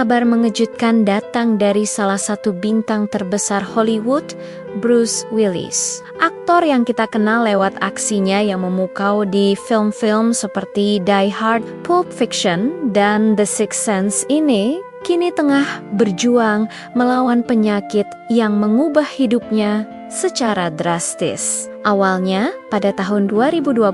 kabar mengejutkan datang dari salah satu bintang terbesar Hollywood, Bruce Willis. Aktor yang kita kenal lewat aksinya yang memukau di film-film seperti Die Hard, Pulp Fiction, dan The Sixth Sense ini kini tengah berjuang melawan penyakit yang mengubah hidupnya secara drastis. Awalnya, pada tahun 2022,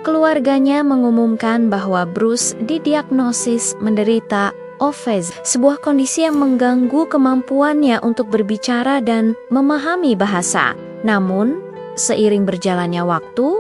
keluarganya mengumumkan bahwa Bruce didiagnosis menderita obes, sebuah kondisi yang mengganggu kemampuannya untuk berbicara dan memahami bahasa. Namun, seiring berjalannya waktu,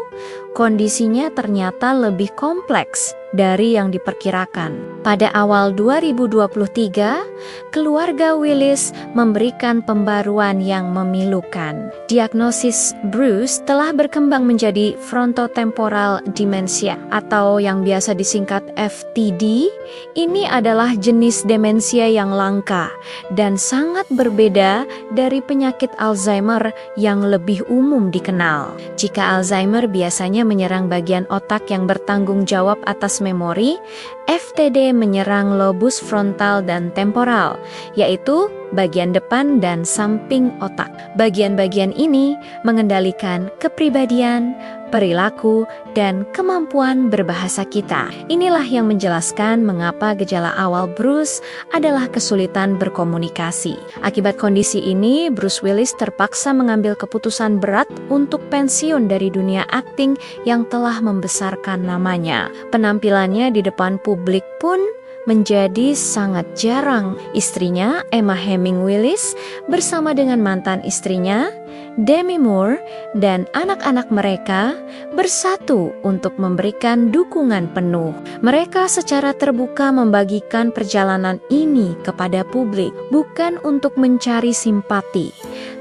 kondisinya ternyata lebih kompleks dari yang diperkirakan. Pada awal 2023, keluarga Willis memberikan pembaruan yang memilukan. Diagnosis Bruce telah berkembang menjadi frontotemporal dementia atau yang biasa disingkat FTD. Ini adalah jenis demensia yang langka dan sangat berbeda dari penyakit Alzheimer yang lebih umum dikenal. Jika Alzheimer biasanya menyerang bagian otak yang bertanggung jawab atas memori, FTD menyerang lobus frontal dan temporal, yaitu bagian depan dan samping otak. Bagian-bagian ini mengendalikan kepribadian, perilaku, dan kemampuan berbahasa kita. Inilah yang menjelaskan mengapa gejala awal Bruce adalah kesulitan berkomunikasi. Akibat kondisi ini, Bruce Willis terpaksa mengambil keputusan berat untuk pensiun dari dunia akting yang telah membesarkan namanya. Penampilannya di depan publik pun menjadi sangat jarang. Istrinya, Emma Heming Willis, bersama dengan mantan istrinya, Demi Moore, dan anak-anak mereka bersatu untuk memberikan dukungan penuh. Mereka secara terbuka membagikan perjalanan ini kepada publik, bukan untuk mencari simpati,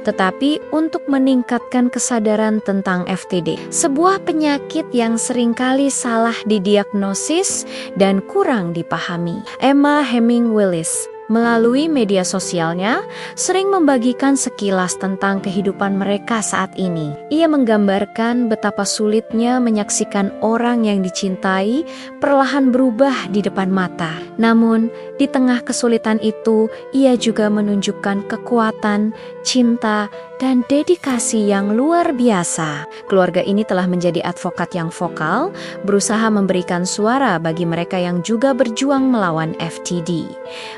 tetapi untuk meningkatkan kesadaran tentang FTD, sebuah penyakit yang seringkali salah didiagnosis dan kurang dipahami. Emma Heming Willis melalui media sosialnya sering membagikan sekilas tentang kehidupan mereka saat ini. Ia menggambarkan betapa sulitnya menyaksikan orang yang dicintai perlahan berubah di depan mata. Namun, di tengah kesulitan itu, ia juga menunjukkan kekuatan, cinta, dan dedikasi yang luar biasa. Keluarga ini telah menjadi advokat yang vokal, berusaha memberikan suara bagi mereka yang juga berjuang melawan FTD.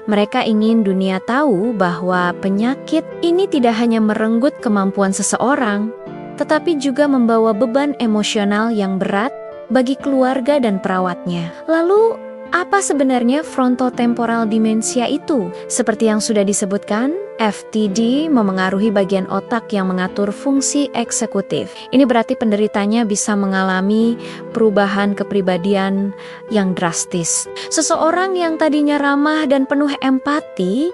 Mereka ingin dunia tahu bahwa penyakit ini tidak hanya merenggut kemampuan seseorang, tetapi juga membawa beban emosional yang berat bagi keluarga dan perawatnya. Lalu, apa sebenarnya frontotemporal demensia itu? Seperti yang sudah disebutkan, FTD memengaruhi bagian otak yang mengatur fungsi eksekutif. Ini berarti penderitanya bisa mengalami perubahan kepribadian yang drastis. Seseorang yang tadinya ramah dan penuh empati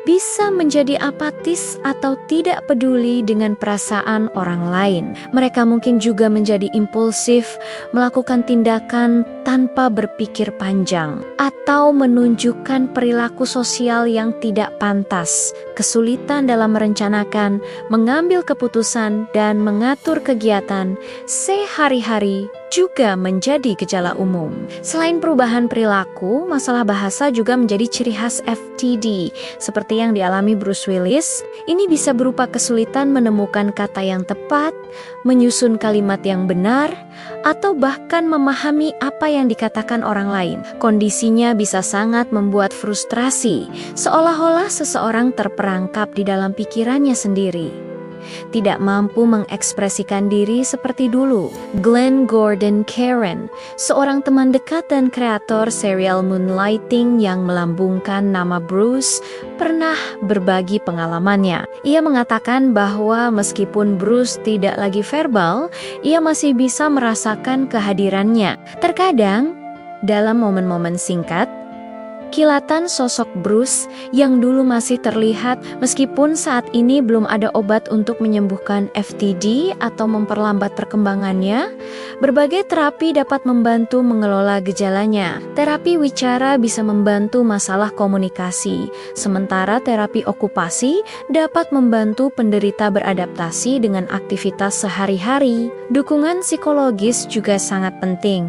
bisa menjadi apatis atau tidak peduli dengan perasaan orang lain. Mereka mungkin juga menjadi impulsif, melakukan tindakan tanpa berpikir panjang, atau menunjukkan perilaku sosial yang tidak pantas, kesulitan dalam merencanakan, mengambil keputusan, dan mengatur kegiatan sehari-hari juga menjadi gejala umum. Selain perubahan perilaku, masalah bahasa juga menjadi ciri khas FTD. Seperti yang dialami Bruce Willis, ini bisa berupa kesulitan menemukan kata yang tepat, menyusun kalimat yang benar, atau bahkan memahami apa yang dikatakan orang lain. Kondisinya bisa sangat membuat frustrasi, seolah-olah seseorang terperangkap di dalam pikirannya sendiri, tidak mampu mengekspresikan diri seperti dulu. Glenn Gordon Caron, seorang teman dekat dan kreator serial Moonlighting yang melambungkan nama Bruce, pernah berbagi pengalamannya. Ia mengatakan bahwa meskipun Bruce tidak lagi verbal, ia masih bisa merasakan kehadirannya. Terkadang, dalam momen-momen singkat, kilatan sosok Bruce yang dulu masih terlihat meskipun saat ini belum ada obat untuk menyembuhkan FTD atau memperlambat perkembangannya. Berbagai terapi dapat membantu mengelola gejalanya. Terapi wicara bisa membantu masalah komunikasi, sementara terapi okupasi dapat membantu penderita beradaptasi dengan aktivitas sehari-hari. Dukungan psikologis juga sangat penting.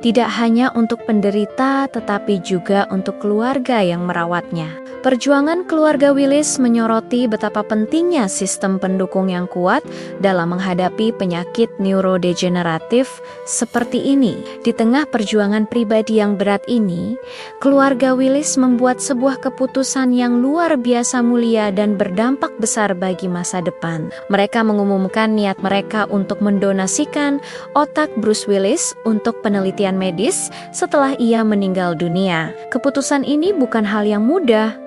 tidak hanya untuk penderita tetapi juga untuk keluarga yang merawatnya. Perjuangan keluarga Willis menyoroti betapa pentingnya sistem pendukung yang kuat dalam menghadapi penyakit neurodegeneratif seperti ini. Di tengah perjuangan pribadi yang berat ini, keluarga Willis membuat sebuah keputusan yang luar biasa mulia dan berdampak besar bagi masa depan. Mereka mengumumkan niat mereka untuk mendonasikan otak Bruce Willis untuk penelitian medis setelah ia meninggal dunia. Keputusan ini bukan hal yang mudah.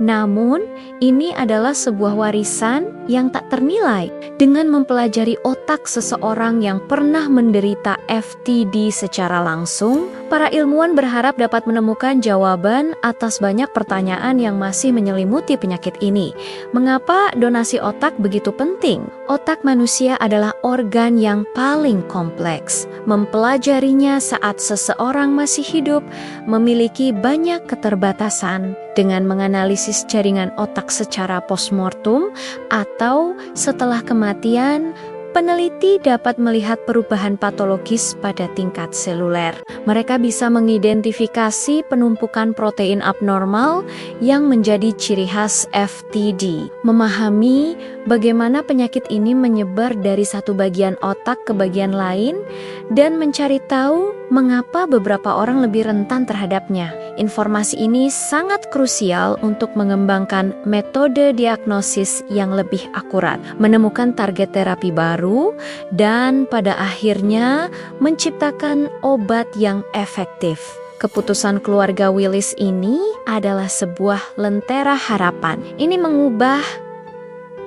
Namun, ini adalah sebuah warisan yang tak ternilai. Dengan mempelajari otak seseorang yang pernah menderita FTD secara langsung, para ilmuwan berharap dapat menemukan jawaban atas banyak pertanyaan yang masih menyelimuti penyakit ini. Mengapa donasi otak begitu penting? Otak manusia adalah organ yang paling kompleks. Mempelajarinya saat seseorang masih hidup memiliki banyak keterbatasan. Dengan menganalisis jaringan otak secara postmortem atau setelah kematian, peneliti dapat melihat perubahan patologis pada tingkat seluler. Mereka bisa mengidentifikasi penumpukan protein abnormal yang menjadi ciri khas FTD. Memahami bagaimana penyakit ini menyebar dari satu bagian otak ke bagian lain dan mencari tahu mengapa beberapa orang lebih rentan terhadapnya. Informasi ini sangat krusial untuk mengembangkan metode diagnosis yang lebih akurat, menemukan target terapi baru, dan pada akhirnya menciptakan obat yang efektif. Keputusan keluarga Willis ini adalah sebuah lentera harapan. Ini mengubah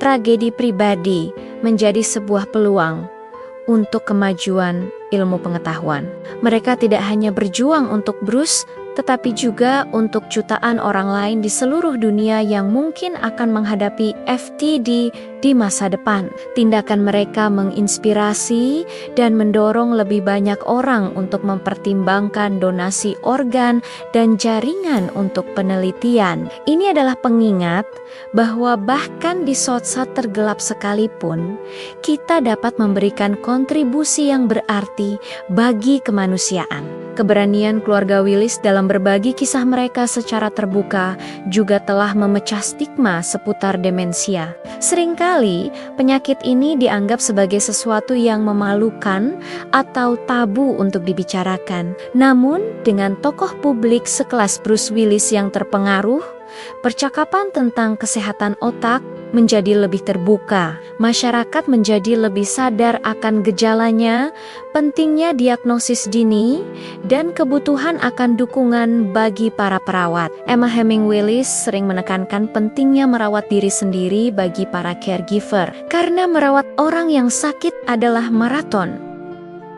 tragedi pribadi menjadi sebuah peluang untuk kemajuan ilmu pengetahuan. Mereka tidak hanya berjuang untuk Bruce, tetapi juga untuk jutaan orang lain di seluruh dunia yang mungkin akan menghadapi FTD di masa depan. Tindakan mereka menginspirasi dan mendorong lebih banyak orang untuk mempertimbangkan donasi organ dan jaringan untuk penelitian. Ini adalah pengingat bahwa bahkan di saat-saat tergelap sekalipun, kita dapat memberikan kontribusi yang berarti bagi kemanusiaan. Keberanian keluarga Willis dalam berbagi kisah mereka secara terbuka juga telah memecah stigma seputar demensia. Seringkali penyakit ini dianggap sebagai sesuatu yang memalukan atau tabu untuk dibicarakan. Namun, dengan tokoh publik sekelas Bruce Willis yang terpengaruh, percakapan tentang kesehatan otak menjadi lebih terbuka. Masyarakat menjadi lebih sadar akan gejalanya, pentingnya diagnosis dini, dan kebutuhan akan dukungan bagi para perawat. Emma Heming Willis sering menekankan pentingnya merawat diri sendiri bagi para caregiver, karena merawat orang yang sakit adalah maraton,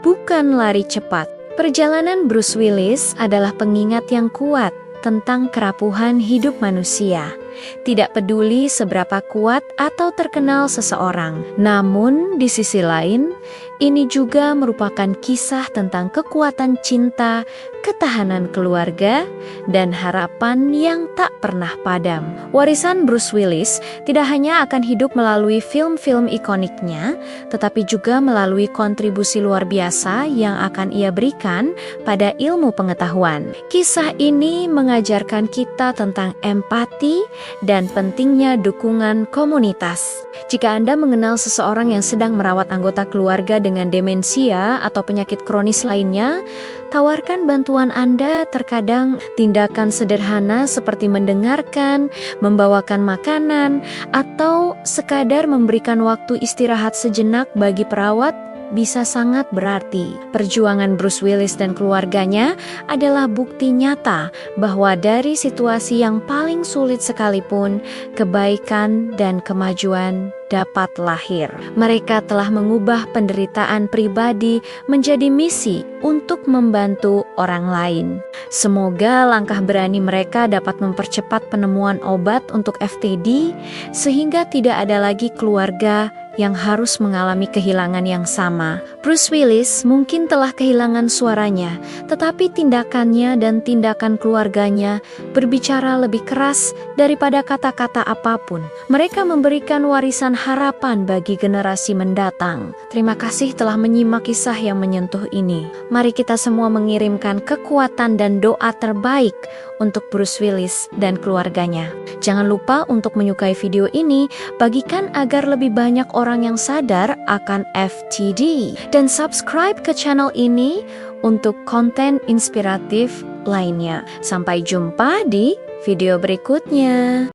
bukan lari cepat. Perjalanan Bruce Willis adalah pengingat yang kuat tentang kerapuhan hidup manusia. Tidak peduli seberapa kuat atau terkenal seseorang. Namun, di sisi lain, ini juga merupakan kisah tentang kekuatan cinta, ketahanan keluarga, dan harapan yang tak pernah padam. Warisan Bruce Willis tidak hanya akan hidup melalui film-film ikoniknya, tetapi juga melalui kontribusi luar biasa yang akan ia berikan pada ilmu pengetahuan. Kisah ini mengajarkan kita tentang empati dan pentingnya dukungan komunitas. Jika Anda mengenal seseorang yang sedang merawat anggota keluarga dengan demensia atau penyakit kronis lainnya, tawarkan bantuan Anda. Terkadang tindakan sederhana seperti mendengarkan, membawakan makanan, atau sekadar memberikan waktu istirahat sejenak bagi perawat bisa sangat berarti. Perjuangan Bruce Willis dan keluarganya adalah bukti nyata bahwa dari situasi yang paling sulit sekalipun, kebaikan dan kemajuan dapat lahir. Mereka telah mengubah penderitaan pribadi menjadi misi untuk membantu orang lain. Semoga langkah berani mereka dapat mempercepat penemuan obat untuk FTD, sehingga tidak ada lagi keluarga yang harus mengalami kehilangan yang sama. Bruce Willis mungkin telah kehilangan suaranya, tetapi tindakannya dan tindakan keluarganya berbicara lebih keras daripada kata-kata apapun. Mereka memberikan warisan harapan bagi generasi mendatang. Terima kasih telah menyimak kisah yang menyentuh ini. Mari kita semua mengirimkan kekuatan dan doa terbaik untuk Bruce Willis dan keluarganya. Jangan lupa untuk menyukai video ini, bagikan agar lebih banyak orang yang sadar akan FTD. Dan subscribe ke channel ini untuk konten inspiratif lainnya. Sampai jumpa di video berikutnya.